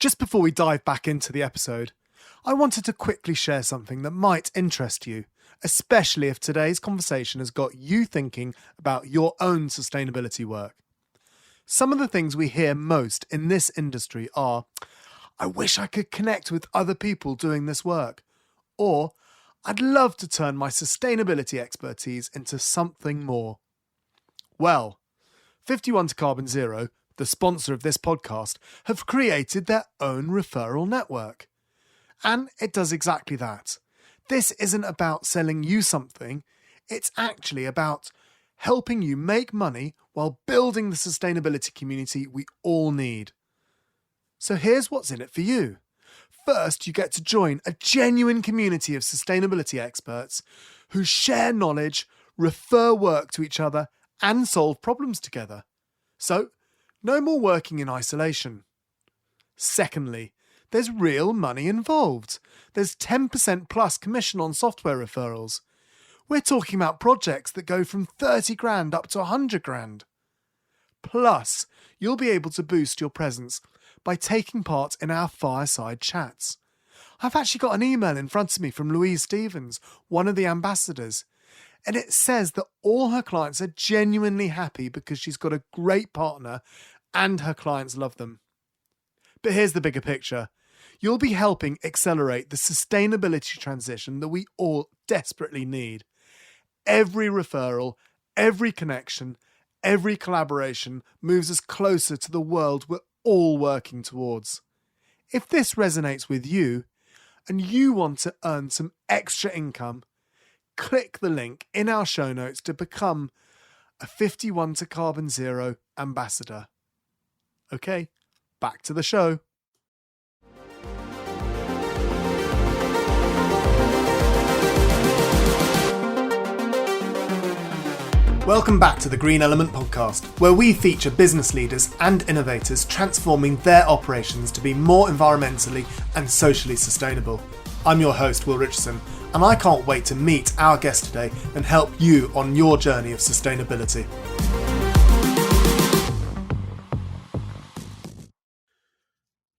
Just before we dive back into the episode, I wanted to quickly share something that might interest you, especially if today's conversation has got you thinking about your own sustainability work. Some of the things we hear most in this industry are, I wish I could connect with other people doing this work, or I'd love to turn my sustainability expertise into something more. Well, 51 to Carbon Zero, the sponsor of this podcast, have created their own referral network. And it does exactly that. This isn't about selling you something, it's actually about helping you make money while building the sustainability community we all need. So here's what's in it for you. First, you get to join a genuine community of sustainability experts who share knowledge, refer work to each other, and solve problems together. So, no more working in isolation. Secondly, there's real money involved. There's 10% plus commission on software referrals. We're talking about projects that go from 30 grand up to 100 grand. Plus, you'll be able to boost your presence by taking part in our fireside chats. I've actually got an email in front of me from Louise Stevens, one of the ambassadors, and it says that all her clients are genuinely happy because she's got a great partner and her clients love them. But here's the bigger picture. You'll be helping accelerate the sustainability transition that we all desperately need. Every referral, every connection, every collaboration moves us closer to the world we're all working towards. If this resonates with you and you want to earn some extra income, click the link in our show notes to become a 51 to Carbon Zero ambassador. Okay, back to the show. Welcome back to the Green Element podcast, where we feature business leaders and innovators transforming their operations to be more environmentally and socially sustainable. I'm your host, Will Richardson, and I can't wait to meet our guest today and help you on your journey of sustainability.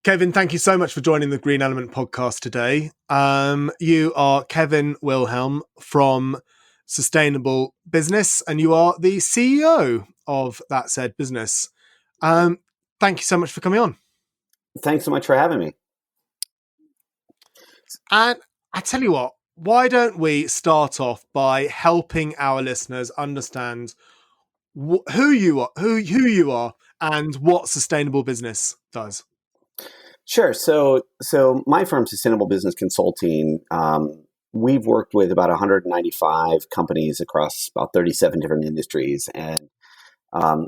Kevin, thank you so much for joining the Green Element podcast today. You are Kevin Wilhelm from Sustainable Business, and you are the CEO of that said business. Thank you so much for coming on. Thanks so much for having me. And I tell you what, why don't we start off by helping our listeners understand who you are, and what Sustainable Business does? Sure. So my firm, Sustainable Business Consulting, we've worked with about 195 companies across about 37 different industries, and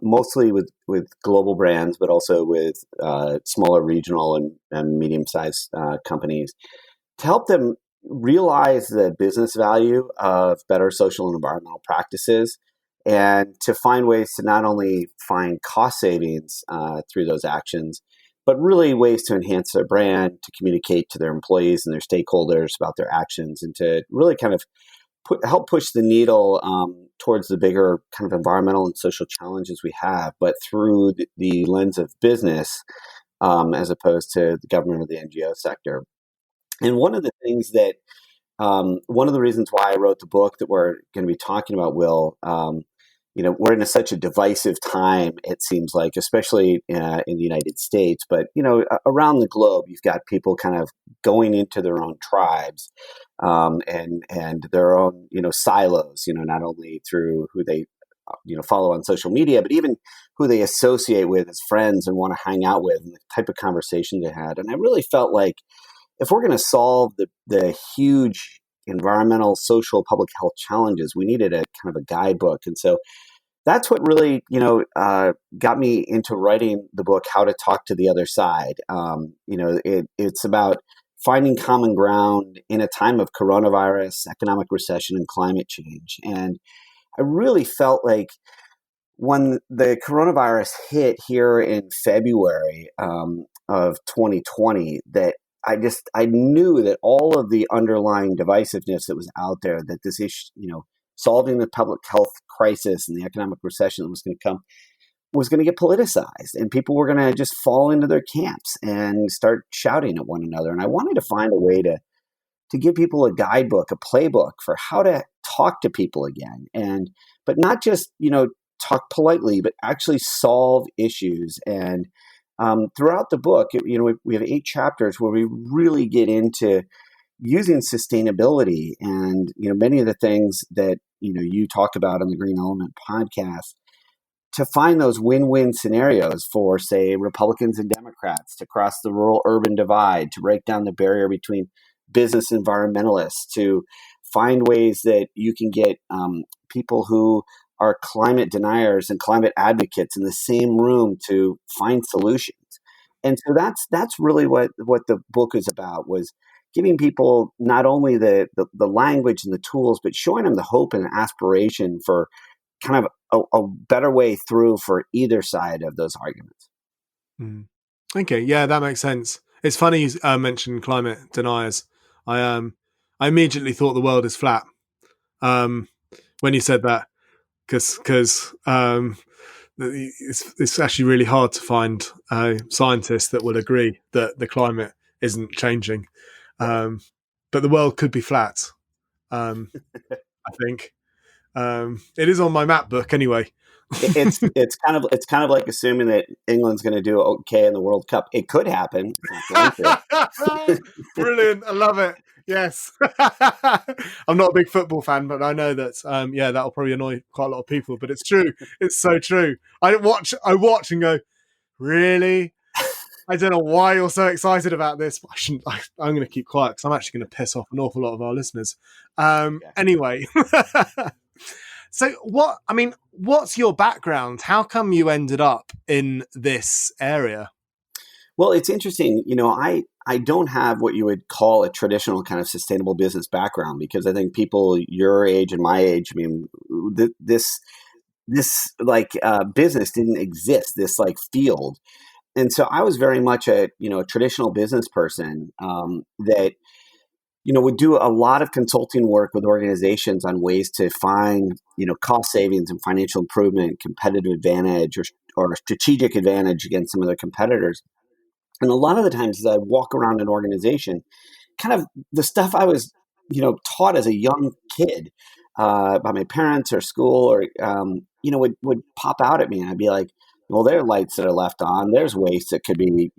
mostly with global brands, but also with smaller regional and medium-sized companies, to help them realize the business value of better social and environmental practices, and to find ways to not only find cost savings through those actions, but really ways to enhance their brand, to communicate to their employees and their stakeholders about their actions, and to really kind of help push the needle towards the bigger kind of environmental and social challenges we have, but through the lens of business as opposed to the government or the NGO sector. And one of the things that, one of the reasons why I wrote the book that we're going to be talking about, Will, we're in such a divisive time, it seems like, especially in the United States, but, around the globe, you've got people kind of going into their own tribes and their own, silos, not only through who they, follow on social media, but even who they associate with as friends and want to hang out with, and the type of conversation they had. And I really felt like if we're going to solve the huge environmental, social, public health challenges, we needed a kind of a guidebook. And so that's what really, got me into writing the book, How to Talk to the Other Side. It's about finding common ground in a time of coronavirus, economic recession, and climate change. And I really felt like when the coronavirus hit here in February of 2020, that I knew that all of the underlying divisiveness that was out there, that this issue, solving the public health crisis and the economic recession that was going to come, was going to get politicized, and people were going to just fall into their camps and start shouting at one another. And I wanted to find a way to give people a guidebook, a playbook for how to talk to people again, and but not just talk politely, but actually solve issues. And throughout the book, we have 8 chapters where we really get into using sustainability and many of the things that you talk about on the Green Element podcast, to find those win-win scenarios for, say, Republicans and Democrats, to cross the rural-urban divide, to break down the barrier between business environmentalists, to find ways that you can get people who are climate deniers and climate advocates in the same room to find solutions. And so that's really what the book is about, was giving people not only the language and the tools, but showing them the hope and aspiration for kind of a better way through for either side of those arguments. Okay, yeah, that makes sense. It's funny you mentioned climate deniers. I immediately thought the world is flat when you said that, because it's actually really hard to find scientists that will agree that the climate isn't changing, but the world could be flat. I think it is on my map book anyway. It's kind of like assuming that England's going to do okay in the World Cup. It could happen. Brilliant! I love it. Yes, I'm not a big football fan, but I know that that'll probably annoy quite a lot of people. But it's true. It's so true. I watch and go, really? I don't know why you're so excited about this, but I'm going to keep quiet because I'm actually going to piss off an awful lot of our listeners. Anyway. So what's your background? How come you ended up in this area? Well, it's interesting. I don't have what you would call a traditional kind of sustainable business background, because I think people your age and my age, this business didn't exist, this field. And so I was very much a traditional business person that would do a lot of consulting work with organizations on ways to find, cost savings and financial improvement, competitive advantage, or strategic advantage against some of their competitors. And a lot of the times as I walk around an organization, kind of the stuff I was, taught as a young kid by my parents or school, or, would pop out at me, and I'd be like, well, there are lights that are left on. There's waste that could be,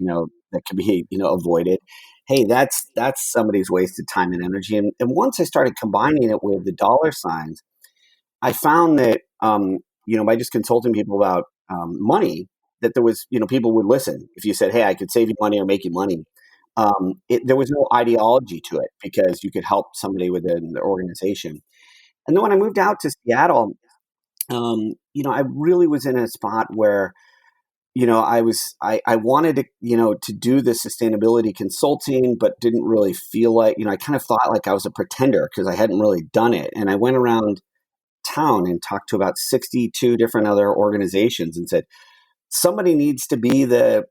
avoided. Hey, that's somebody's wasted time and energy. And once I started combining it with the dollar signs, I found that, by just consulting people about money, that there was, people would listen. If you said, hey, I could save you money or make you money, there was no ideology to it, because you could help somebody within the organization. And then when I moved out to Seattle, I really was in a spot where I wanted to do the sustainability consulting, but didn't really feel like, I kind of thought like I was a pretender because I hadn't really done it. And I went around town and talked to about 62 different other organizations and said, somebody needs to be the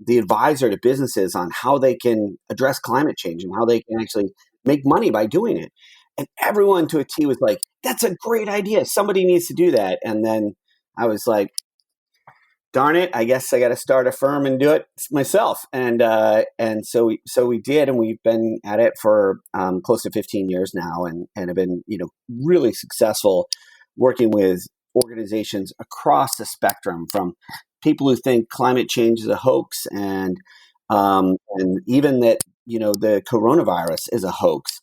advisor to businesses on how they can address climate change and how they can actually make money by doing it. And everyone to a T was like, that's a great idea. Somebody needs to do that. And then I was like, darn it, I guess I got to start a firm and do it myself. And so we did, and we've been at it for close to 15 years now, and have been really successful working with organizations across the spectrum, from people who think climate change is a hoax, and even that the coronavirus is a hoax.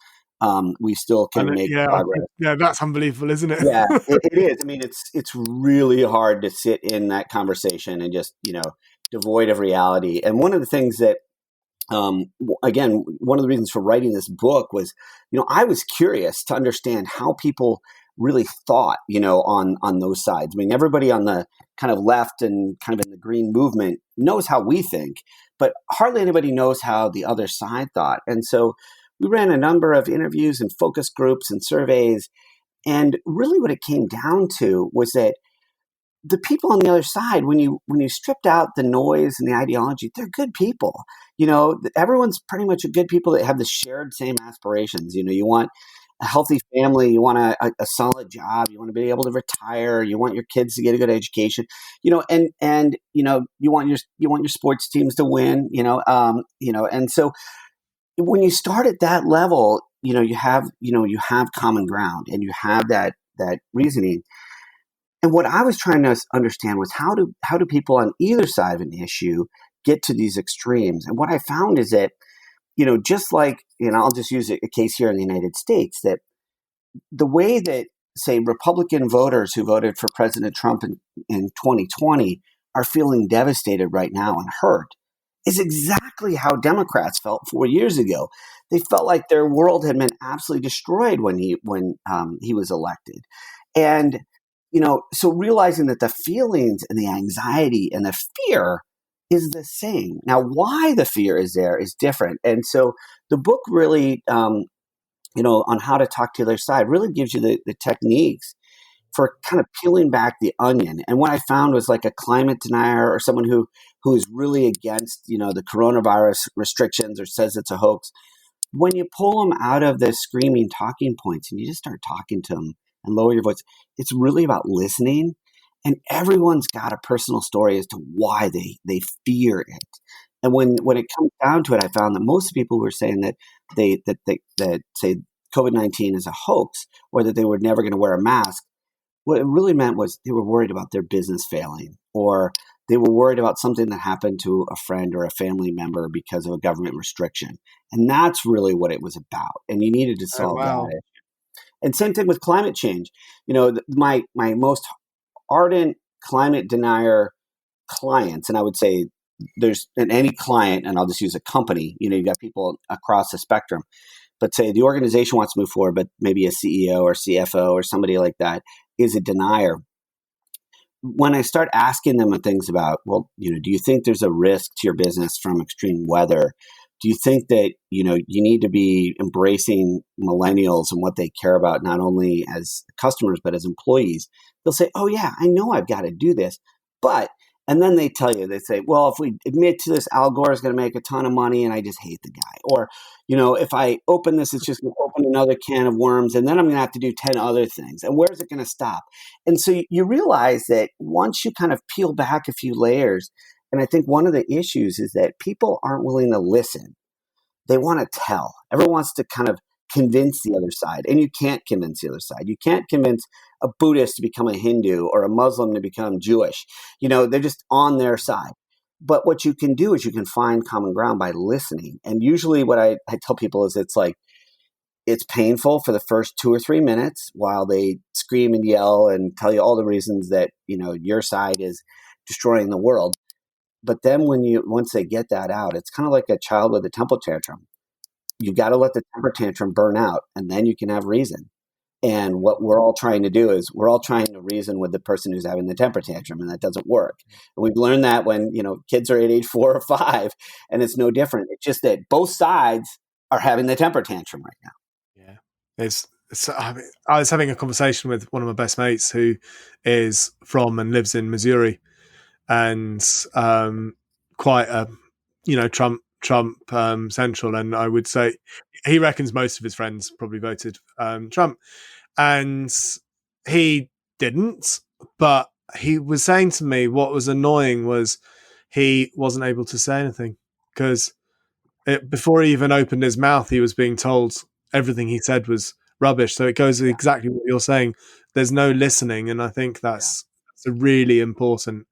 We still can make progress. Yeah, that's unbelievable, isn't it? Yeah, it is. I mean, it's really hard to sit in that conversation and just, devoid of reality. And one of the things that, again, one of the reasons for writing this book was, I was curious to understand how people really thought, on those sides. I mean, everybody on the kind of left and kind of in the green movement knows how we think, but hardly anybody knows how the other side thought. And so we ran a number of interviews and focus groups and surveys. And really what it came down to was that the people on the other side, when you stripped out the noise and the ideology, they're good people. Everyone's pretty much a good people that have the shared same aspirations. You want a healthy family, you want a solid job, you want to be able to retire, you want your kids to get a good education, you want your sports teams to win, and so when you start at that level, you have common ground and you have that reasoning. And what I was trying to understand was how do people on either side of an issue get to these extremes? And what I found is that, just like, I'll just use a case here in the United States, that the way that, say, Republican voters who voted for President Trump in 2020 are feeling devastated right now and hurt is exactly how Democrats felt 4 years ago. They felt like their world had been absolutely destroyed when he was elected. And, so realizing that the feelings and the anxiety and the fear is the same. Now, why the fear is there is different. And so the book really, on how to talk to the other side really gives you the techniques for kind of peeling back the onion. And what I found was like a climate denier or someone who is really against, the coronavirus restrictions or says it's a hoax. When you pull them out of the screaming talking points and you just start talking to them and lower your voice, it's really about listening. And everyone's got a personal story as to why they fear it. And when it comes down to it, I found that most people were saying that that say COVID-19 is a hoax or that they were never going to wear a mask. What it really meant was they were worried about their business failing, or they were worried about something that happened to a friend or a family member because of a government restriction. And that's really what it was about. And you needed to Oh, solve wow. that. And same thing with climate change. My most ardent climate denier clients, and I would say there's in any client, and I'll just use a company, you've got people across the spectrum, but say the organization wants to move forward, but maybe a CEO or CFO or somebody like that is a denier. When I start asking them things about, well, do you think there's a risk to your business from extreme weather? Do you think that, you need to be embracing millennials and what they care about, not only as customers, but as employees? They'll say, oh yeah, I know I've got to do this, but, and then they say, well, if we admit to this, Al Gore is going to make a ton of money and I just hate the guy. Or, if I open this, it's just going to open another can of worms and then I'm going to have to do 10 other things. And where's it going to stop? And so you realize that once you kind of peel back a few layers, and I think one of the issues is that people aren't willing to listen. They want to tell. Everyone wants to kind of convince the other side, and you can't convince the other side. You can't convince a Buddhist to become a Hindu or a Muslim to become Jewish. They're just on their side. But what you can do is you can find common ground by listening. And usually what I tell people is it's painful for the first 2 or 3 minutes while they scream and yell and tell you all the reasons that, your side is destroying the world. But then once they get that out, it's kind of like a child with a temper tantrum. You got to let the temper tantrum burn out, and then you can have reason. And what we're all trying to do is we're all trying to reason with the person who's having the temper tantrum, and that doesn't work. And we've learned that when, kids are at age 4 or 5, and it's no different. It's just that both sides are having the temper tantrum right now. Yeah. I was having a conversation with one of my best mates who is from and lives in Missouri, and quite a Trump central, and I would say he reckons most of his friends probably voted Trump, and he didn't. But he was saying to me what was annoying was he wasn't able to say anything because before he even opened his mouth, he was being told everything he said was rubbish. So it goes exactly what you're saying. There's no listening, and I think that's a really important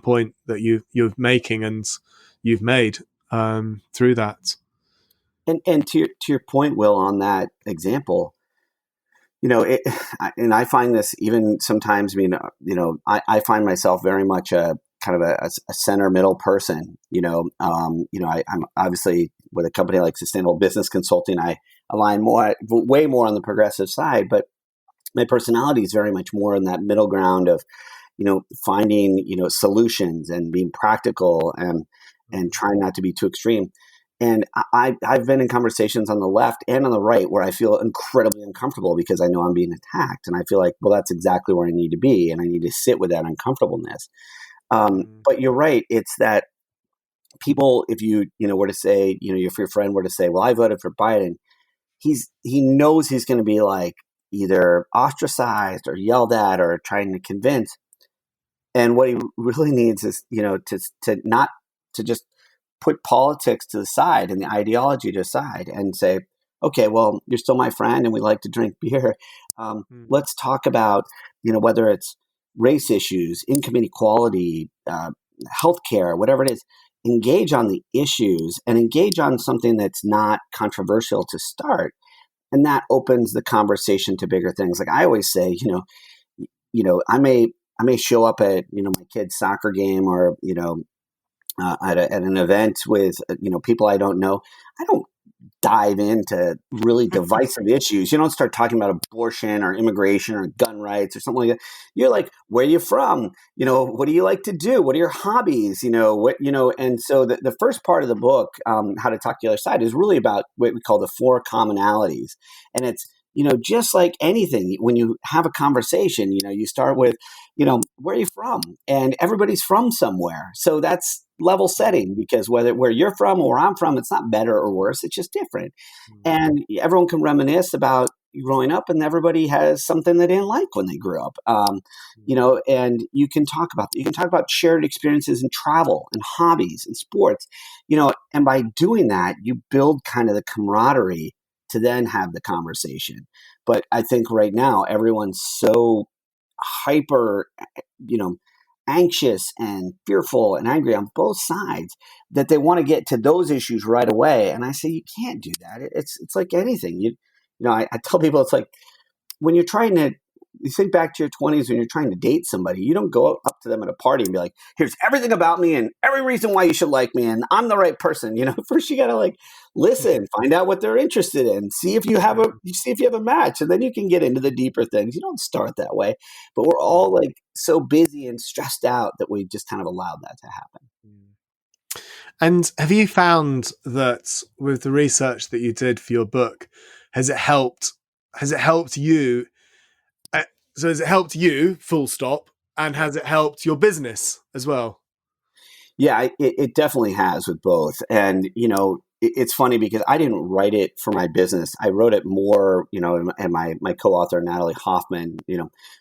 point that you're making and you've made through that. And to your point, Will, on that example, and I find this even sometimes. I find myself very much a kind of a center middle person. I'm obviously with a company like Sustainable Business Consulting, I align way more on the progressive side, but my personality is very much more in that middle ground of, finding, solutions and being practical and trying not to be too extreme. And I've been in conversations on the left and on the right where I feel incredibly uncomfortable because I know I'm being attacked. And I feel like, well, that's exactly where I need to be. And I need to sit with that uncomfortableness. But you're right. It's that people, if you were to say, if your friend were to say, well, I voted for Biden, he knows he's going to be like either ostracized or yelled at or trying to convince. And what he really needs is, to not to just put politics to the side and the ideology to the side and say, okay, well, you're still my friend and we like to drink beer. Let's talk about, whether it's race issues, income inequality, healthcare, whatever it is. Engage on the issues and engage on something that's not controversial to start. And that opens the conversation to bigger things. Like I always say, I may show up at, my kid's soccer game or, at an event with, people I don't know. I don't dive into really divisive issues. You don't start talking about abortion or immigration or gun rights or something like that. You're like, where are you from? What do you like to do? What are your hobbies? And so the first part of the book, How to Talk to the Other Side, is really about what we call the 4 commonalities. And it's, just like anything, when you have a conversation, you start with, where are you from? And everybody's from somewhere. So that's level setting, because where you're from or where I'm from, it's not better or worse. It's just different. And everyone can reminisce about growing up, and everybody has something they didn't like when they grew up. And you can talk about shared experiences in travel and hobbies and sports, and by doing that, you build kind of the camaraderie to then have the conversation. But I think right now everyone's so hyper, anxious and fearful and angry on both sides that they want to get to those issues right away. And I say, you can't do that. It's like anything. I tell people, it's like when you're trying to, you think back to your 20s when you're trying to date somebody, you don't go up to them at a party and be like, here's everything about me and every reason why you should like me and I'm the right person. First you got to listen, find out what they're interested in, see if you have a match, and then you can get into the deeper things. You don't start that way, but we're all so busy and stressed out that we just kind of allowed that to happen. And have you found that with the research that you did for your book, has it helped you? So has it helped you, full stop, and has it helped your business as well? Yeah, it definitely has with both. And, it's funny because I didn't write it for my business. I wrote it more, and my co-author, Natalie Hoffman,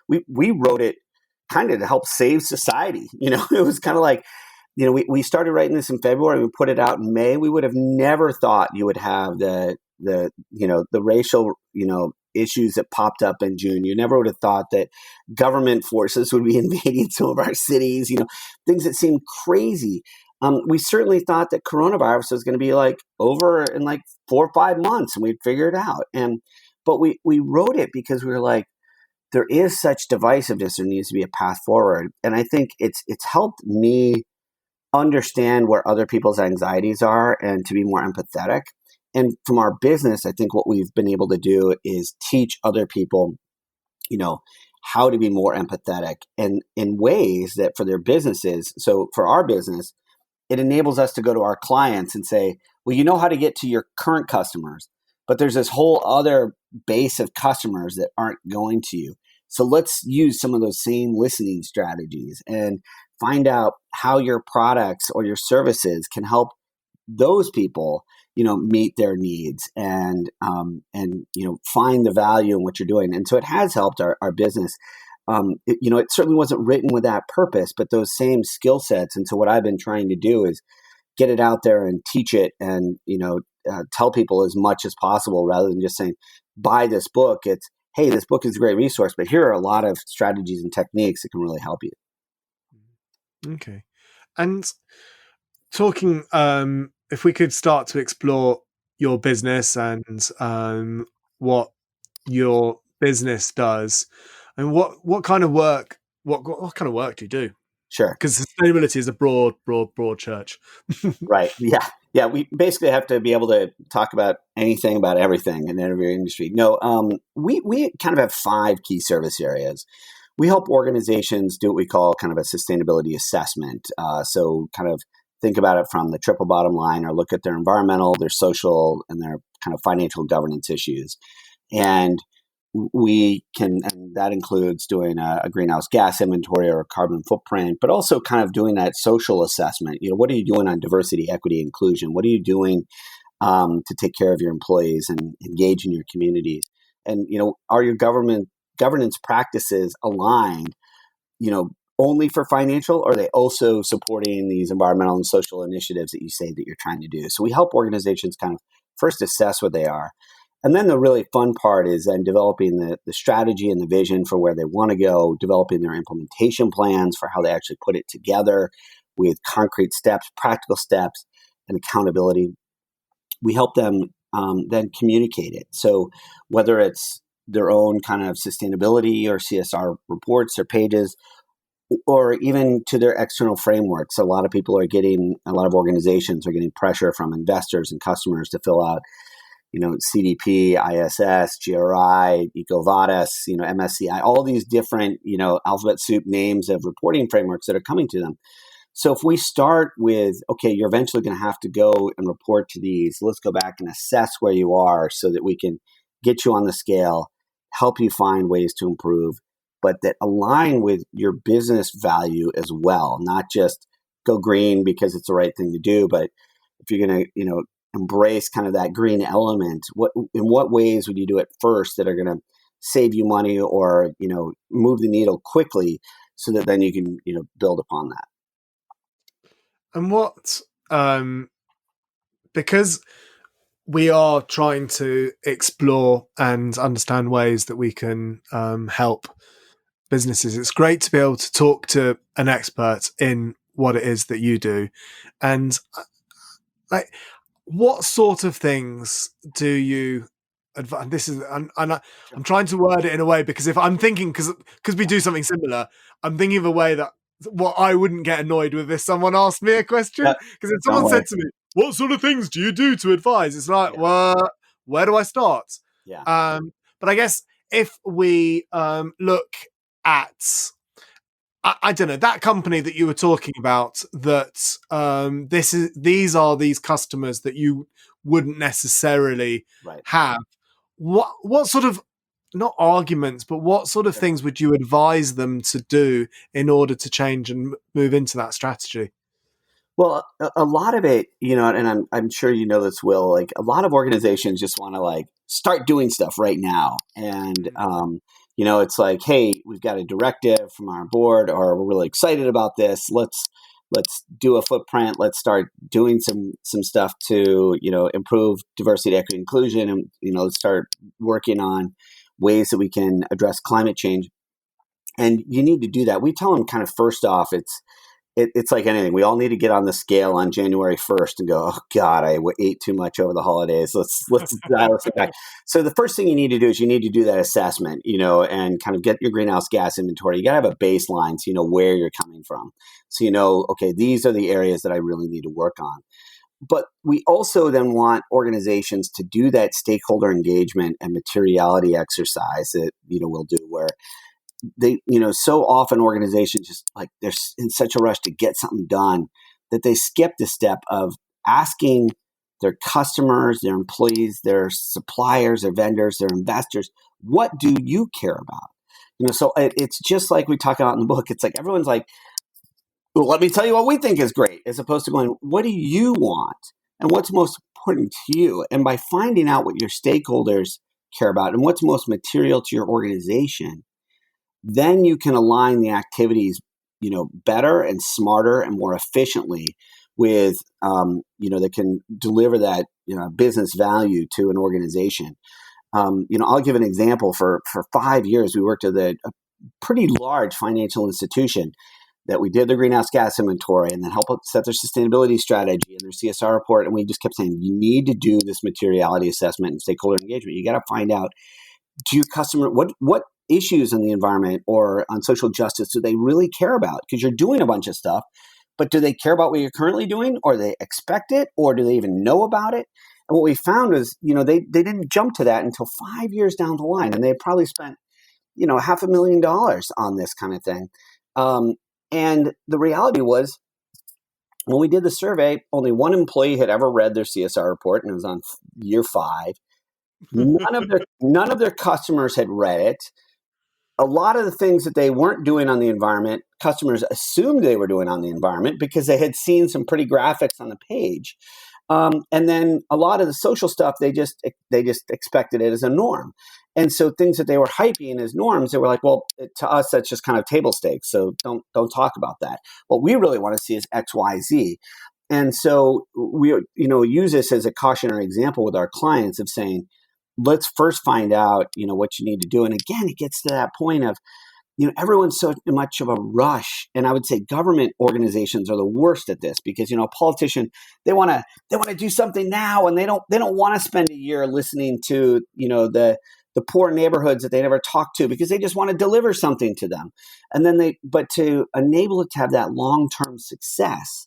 we wrote it kind of to help save society. It was kind of like, we started writing this in February, we put it out in May. We would have never thought you would have the racial, issues that popped up in June. You never would have thought that government forces would be invading some of our cities, things that seemed crazy. We certainly thought that coronavirus was going to be over in 4 or 5 months and we'd figure it out. But we wrote it because we were like, there is such divisiveness. There needs to be a path forward. And I think it's helped me understand where other people's anxieties are and to be more empathetic. And from our business, I think what we've been able to do is teach other people, how to be more empathetic and in ways that for their businesses. So for our business, it enables us to go to our clients and say, well, you know how to get to your current customers, but there's this whole other base of customers that aren't going to you. So let's use some of those same listening strategies and find out how your products or your services can help those people, meet their needs and find the value in what you're doing. And so it has helped our business. It certainly wasn't written with that purpose, but those same skill sets. And so what I've been trying to do is get it out there and teach it and, tell people as much as possible rather than just saying, buy this book. It's, hey, this book is a great resource, but here are a lot of strategies and techniques that can really help you. Okay. And talking, if we could start to explore your business and what your business does, and what kind of work, what kind of work do you do? Sure. Because sustainability is a broad church. Right. Yeah. Yeah. We basically have to be able to talk about anything about everything in every industry. No, we kind of have 5 key service areas. We help organizations do what we call kind of a sustainability assessment. So kind of think about it from the triple bottom line, or look at their environmental, their social, and their kind of financial governance issues. And that includes doing a greenhouse gas inventory or a carbon footprint, but also kind of doing that social assessment. What are you doing on diversity, equity, inclusion? What are you doing to take care of your employees and engage in your communities? And, are your governance practices aligned, only for financial, or are they also supporting these environmental and social initiatives that you say that you're trying to do? So we help organizations kind of first assess what they are. And then the really fun part is then developing the strategy and the vision for where they want to go, developing their implementation plans for how they actually put it together with concrete steps, practical steps, and accountability. We help them then communicate it. So whether it's their own kind of sustainability or CSR reports or pages, or even to their external frameworks. A lot of organizations are getting pressure from investors and customers to fill out, CDP, ISS, GRI, EcoVadis, MSCI, all these different, alphabet soup names of reporting frameworks that are coming to them. So if we start with, okay, you're eventually going to have to go and report to these, let's go back and assess where you are so that we can get you on the scale, help you find ways to improve, but that align with your business value as well, not just go green because it's the right thing to do, but if you're going to, embrace kind of that green element, in what ways would you do it first that are going to save you money or, move the needle quickly so that then you can, build upon that. And because we are trying to explore and understand ways that we can help businesses, it's great to be able to talk to an expert in what it is that you do. And what sort of things do you advise? This is, I'm trying to word it in a way, because if I'm thinking, because we do something similar, I'm thinking of a way that what I wouldn't get annoyed with if someone asked me a question. Because if someone said to me, what sort of things do you do to advise? It's like, well, where do I start? Yeah. But I guess if we look at, I don't know, that company that you were talking about, that these are these customers that you wouldn't necessarily have. What sort of, not arguments, but what sort of things would you advise them to do in order to change and move into that strategy? Well, a lot of it, and I'm sure you know this, Will, like a lot of organizations just want to start doing stuff right now. And, it's like, hey, we've got a directive from our board, or we're really excited about this. Let's do a footprint. Let's start doing some stuff to, improve diversity, equity, inclusion. And, let's start working on ways that we can address climate change. And you need to do that. We tell them kind of first off, it's like anything. We all need to get on the scale on January 1st and go, oh God, I ate too much over the holidays. Let's dial this back. So the first thing you need to do is you need to do that assessment, and kind of get your greenhouse gas inventory. You got to have a baseline so you know where you're coming from. So okay, these are the areas that I really need to work on. But we also then want organizations to do that stakeholder engagement and materiality exercise that, we'll do, where they, so often organizations just they're in such a rush to get something done that they skip the step of asking their customers, their employees, their suppliers, their vendors, their investors, what do you care about? So it's just like we talk about in the book. It's like everyone's like, well, let me tell you what we think is great, as opposed to going, what do you want? And what's most important to you? And by finding out what your stakeholders care about and what's most material to your organization, then you can align the activities, better and smarter and more efficiently with, that can deliver that, business value to an organization. I'll give an example. For 5 years, we worked with a pretty large financial institution that we did the greenhouse gas inventory and then help set their sustainability strategy and their CSR report. And we just kept saying, you need to do this materiality assessment and stakeholder engagement. You got to find out, do your customer, what issues in the environment or on social justice do they really care about? Because you're doing a bunch of stuff, but do they care about what you're currently doing, or they expect it, or do they even know about it? And what we found was, they didn't jump to that until 5 years down the line, and they probably spent, $500,000 on this kind of thing. And the reality was, when we did the survey, only one employee had ever read their CSR report, and it was on year 5. None of their customers had read it. A lot of the things that they weren't doing on the environment, customers assumed they were doing on the environment because they had seen some pretty graphics on the page. And then a lot of the social stuff, they just expected it as a norm. And so things that they were hyping as norms, they were like, well, to us, that's just kind of table stakes. So don't talk about that. What we really want to see is X, Y, Z. And so we, use this as a cautionary example with our clients of saying, let's first find out, what you need to do. And again, it gets to that point of, everyone's so much of a rush. And I would say government organizations are the worst at this because, a politician, they want to do something now, and they don't want to spend a year listening to, the poor neighborhoods that they never talk to because they just want to deliver something to them. And then but to enable it to have that long-term success,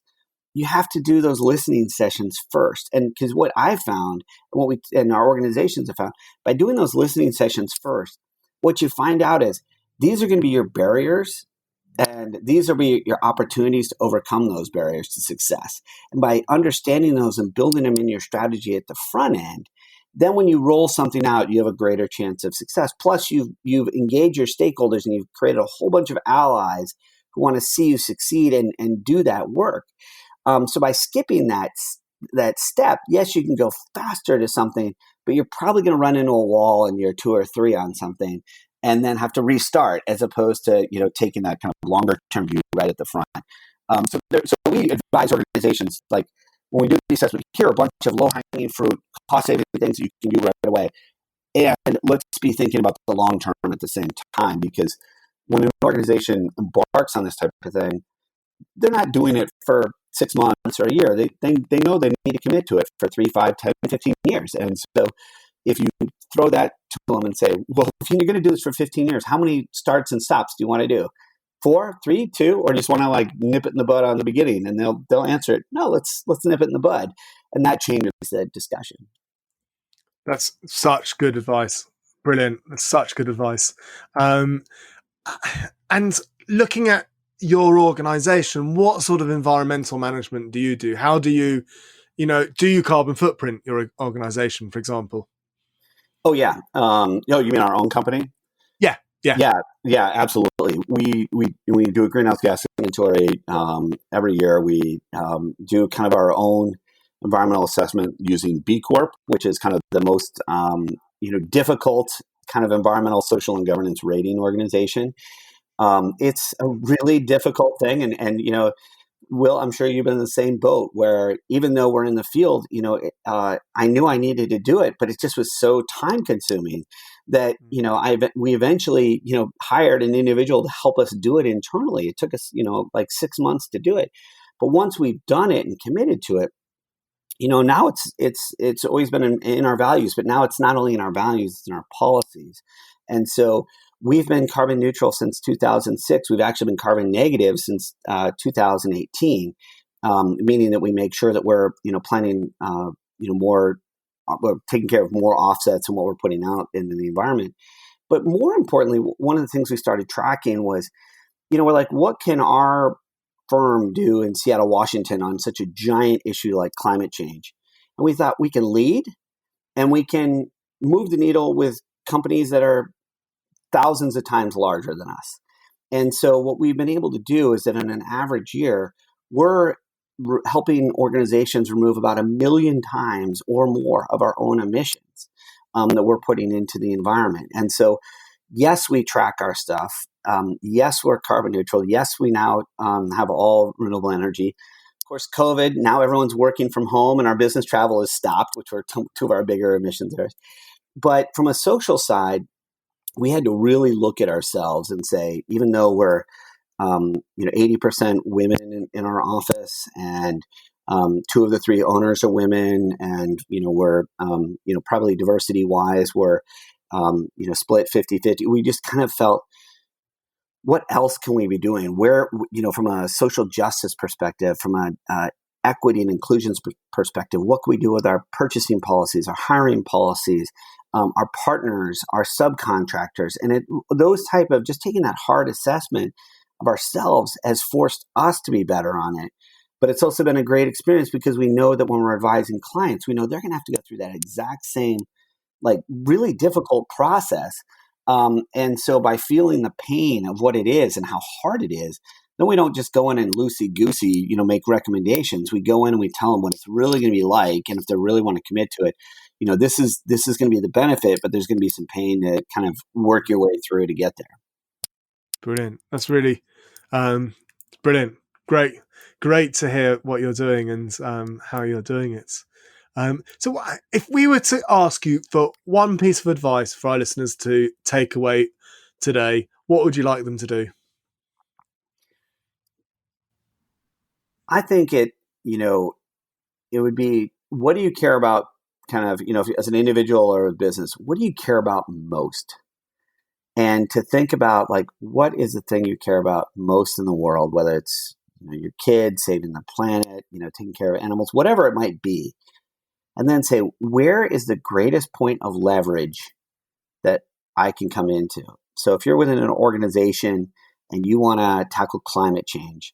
you have to do those listening sessions first. And because what I found, what we and our organizations have found, by doing those listening sessions first, what you find out is these are going to be your barriers, and these will be your opportunities to overcome those barriers to success. And by understanding those and building them in your strategy at the front end, then when you roll something out, you have a greater chance of success. Plus, you've engaged your stakeholders and you've created a whole bunch of allies who want to see you succeed and do that work. So by skipping that step, yes, you can go faster to something, but you're probably going to run into a wall in year 2 or 3 on something, and then have to restart, as opposed to taking that kind of longer term view right at the front. So we advise organizations, like when we do the assessment, here are a bunch of low hanging fruit, cost saving things you can do right away, and let's be thinking about the long term at the same time, because when an organization embarks on this type of thing, they're not doing it for 6 months or a year. They know they need to commit to it for 3, 5, 10, 15 years. And so if you throw that to them and say, well, if you're going to do this for 15 years, how many starts and stops do you want to do? 4, 3, 2, or just want to nip it in the bud on the beginning? And they'll answer it, no, let's nip it in the bud. And that changes the discussion. That's such good advice. Brilliant. That's such good advice. And looking at your organization, what sort of environmental management do you do? How do you, do you carbon footprint your organization, for example? Oh, yeah. You mean our own company? Yeah. Yeah, absolutely. We do a greenhouse gas inventory every year. We do kind of our own environmental assessment using B Corp, which is kind of the most difficult kind of environmental, social, and governance rating organization. It's a really difficult thing, and Will, I'm sure you've been in the same boat where even though we're in the field, I knew I needed to do it, but it just was so time consuming that, we eventually, hired an individual to help us do it internally. It took us, 6 months to do it. But once we've done it and committed to it, now it's always been in our values, but now it's not only in our values, it's in our policies. And so we've been carbon neutral since 2006. We've actually been carbon negative since 2018, meaning that we make sure that we're, planning, more, we're taking care of more offsets and what we're putting out into the environment. But more importantly, one of the things we started tracking was, we're like, what can our firm do in Seattle, Washington on such a giant issue like climate change? And we thought we can lead and we can move the needle with companies that are thousands of times larger than us. And so what we've been able to do is that in an average year, we're helping organizations remove about 1 million times or more of our own emissions that we're putting into the environment. And so, yes, we track our stuff. Yes, we're carbon neutral. Yes, we now have all renewable energy. Of course, COVID, now everyone's working from home and our business travel is stopped, which were two of our bigger emissions areas. But from a social side, we had to really look at ourselves and say, even though we're 80% women in our office, and 2 of the 3 owners are women, and we're probably diversity wise we're split 50-50. We just kind of felt, what else can we be doing? Where, from a social justice perspective, from a equity and inclusion perspective, what can we do with our purchasing policies, our hiring policies, our partners, our subcontractors? And those type of just taking that hard assessment of ourselves has forced us to be better on it. But it's also been a great experience because we know that when we're advising clients, we know they're going to have to go through that exact same, really difficult process. And so by feeling the pain of what it is and how hard it is, then we don't just go in and loosey-goosey, make recommendations. We go in and we tell them what it's really going to be like. And if they really want to commit to it, this is going to be the benefit, but there's going to be some pain to kind of work your way through to get there. Brilliant. That's really brilliant. Great to hear what you're doing and how you're doing it. So if we were to ask you for one piece of advice for our listeners to take away today, what would you like them to do? I think it would be, what do you care about kind of, as an individual or a business, what do you care about most? And to think about like, what is the thing you care about most in the world, whether it's your kids, saving the planet, taking care of animals, whatever it might be. And then say, where is the greatest point of leverage that I can come into? So if you're within an organization and you want to tackle climate change,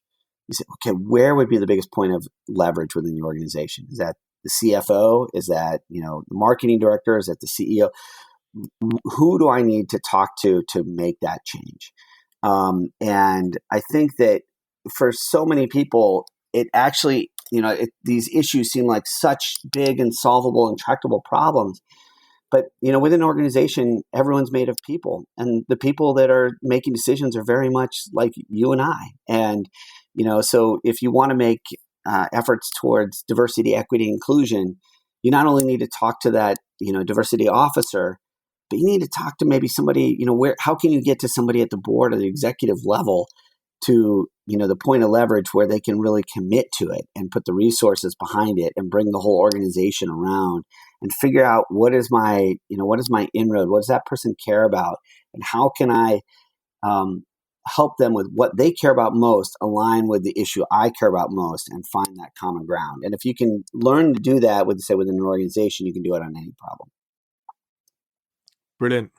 you say, okay, where would be the biggest point of leverage within the organization? Is that the CFO? Is that, the marketing director? Is that the CEO? Who do I need to talk to make that change? And I think that for so many people, it actually, these issues seem like such big and solvable and tractable problems. But, within an organization, everyone's made of people. And the people that are making decisions are very much like you and I. And, so if you want to make efforts towards diversity, equity, inclusion, you not only need to talk to that, diversity officer, but you need to talk to maybe somebody, how can you get to somebody at the board or the executive level to, the point of leverage where they can really commit to it and put the resources behind it and bring the whole organization around and figure out what is my inroad? What does that person care about? And how can I help them with what they care about most, align with the issue I care about most, and find that common ground. And if you can learn to do that within an organization, you can do it on any problem. Brilliant.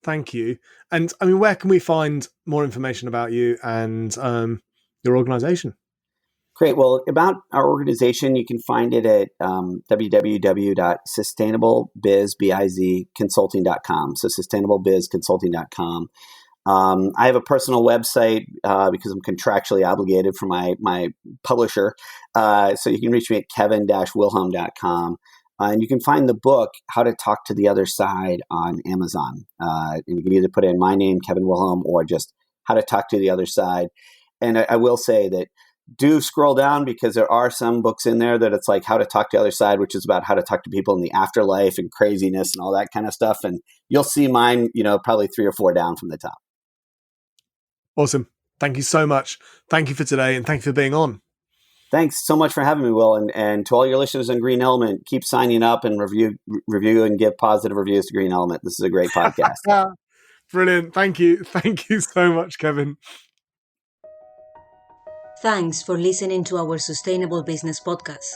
Thank you. And I mean, where can we find more information about you and your organization? Great. Well, about our organization, you can find it at www.sustainablebizconsulting.com. So sustainablebizconsulting.com. I have a personal website because I'm contractually obligated for my publisher. So you can reach me at kevin-wilhelm.com. And you can find the book, How to Talk to the Other Side, on Amazon. And you can either put in my name, Kevin Wilhelm, or just How to Talk to the Other Side. And I will say that do scroll down, because there are some books in there that it's like How to Talk to the Other Side, which is about how to talk to people in the afterlife and craziness and all that kind of stuff. And you'll see mine, probably 3 or 4 down from the top. Awesome. Thank you so much. Thank you for today, and thank you for being on. Thanks so much for having me, Will. And to all your listeners on Green Element, keep signing up and review and give positive reviews to Green Element. This is a great podcast. Brilliant. Thank you. Thank you so much, Kevin. Thanks for listening to our Sustainable Business podcast.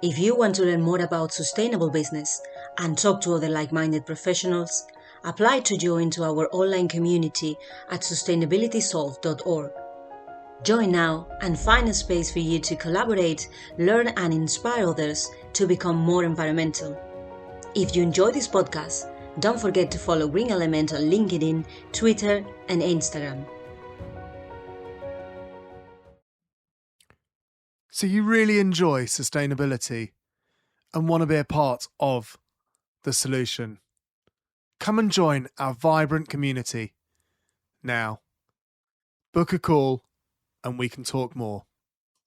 If you want to learn more about sustainable business and talk to other like-minded professionals, apply to join to our online community at sustainabilitysolve.org. Join now and find a space for you to collaborate, learn, and inspire others to become more environmental. If you enjoy this podcast, don't forget to follow Green Element on LinkedIn, Twitter, and Instagram. So you really enjoy sustainability and want to be a part of the solution? Come and join our vibrant community now. Book a call and we can talk more.